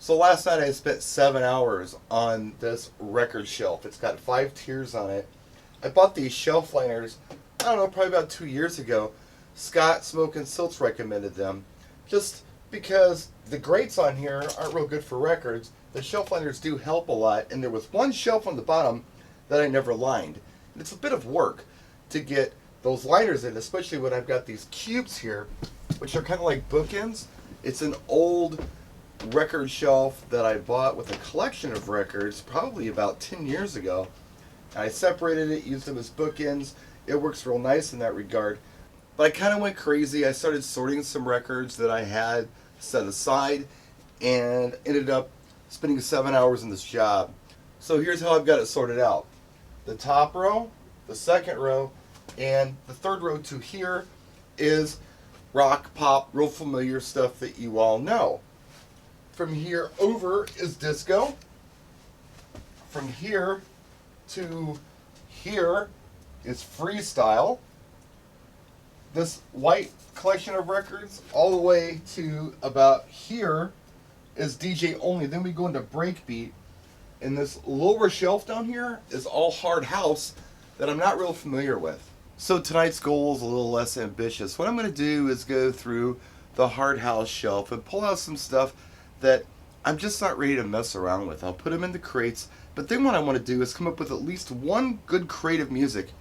So last night I spent 7 hours on this record shelf. It's got 5 tiers on it. I bought these shelf liners, I don't know, probably about 2 years ago. Scott Smoke and Silts recommended them. Just because the grates on here aren't real good for records, the shelf liners do help a lot. And there was one shelf on the bottom that I never lined. And it's a bit of work to get those liners in, especially when I've got these cubes here, which are kind of like bookends. It's an old record shelf that I bought with a collection of records probably about 10 years ago. I separated it, used them as bookends. It works real nice in that regard. But I kind of went crazy. I started sorting some records that I had set aside and ended up spending 7 hours in this job. So here's how I've got it sorted out. The top row, the second row, and the third row to here is rock, pop, real familiar stuff that you all know. From here over is disco. From here to here is freestyle. This white collection of records all the way to about here is DJ only. Then we go into breakbeat. And this lower shelf down here is all hard house that I'm not real familiar with. So tonight's goal is a little less ambitious. What I'm going to do is go through the hard house shelf and pull out some stuff that I'm just not ready to mess around with. I'll put them in the crates, but then what I want to do is come up with at least one good crate of music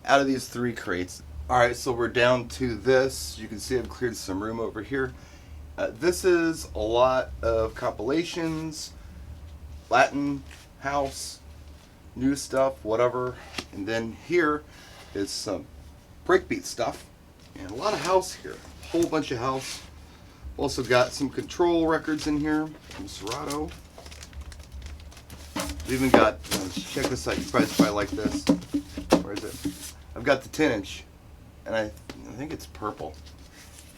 out of these 3 crates. Alright, so we're down to this. You can see I've cleared some room over here. This is a lot of compilations, Latin, house, new stuff, whatever. And then here is some breakbeat stuff and a lot of house here. A whole bunch of house. Also got some control records in here from Serato. We've even got, check this out, you probably like this. Where is it? I've got the 10-inch, and I think it's purple.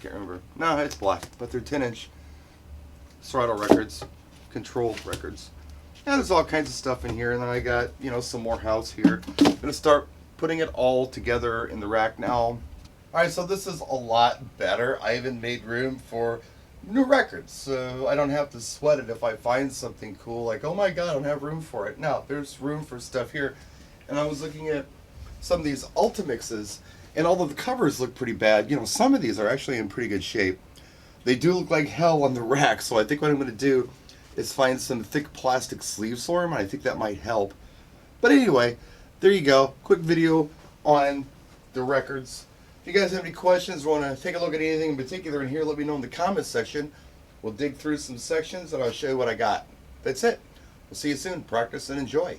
Can't remember. No, it's black, but they're 10-inch Serato records, control records. Yeah, there's all kinds of stuff in here, and then I got, some more house here. I'm gonna start putting it all together in the rack now. Alright, so this is a lot better. I even made room for new records, so I don't have to sweat it if I find something cool, like, oh my god, I don't have room for it. No, there's room for stuff here. And I was looking at some of these Ultimixes, and although the covers look pretty bad, some of these are actually in pretty good shape. They do look like hell on the rack, so I think what I'm going to do is find some thick plastic sleeves for them, and I think that might help. But anyway, there you go. Quick video on the records. If you guys have any questions or want to take a look at anything in particular in here, let me know in the comments section. We'll dig through some sections and I'll show you what I got. That's it. We'll see you soon. Practice and enjoy.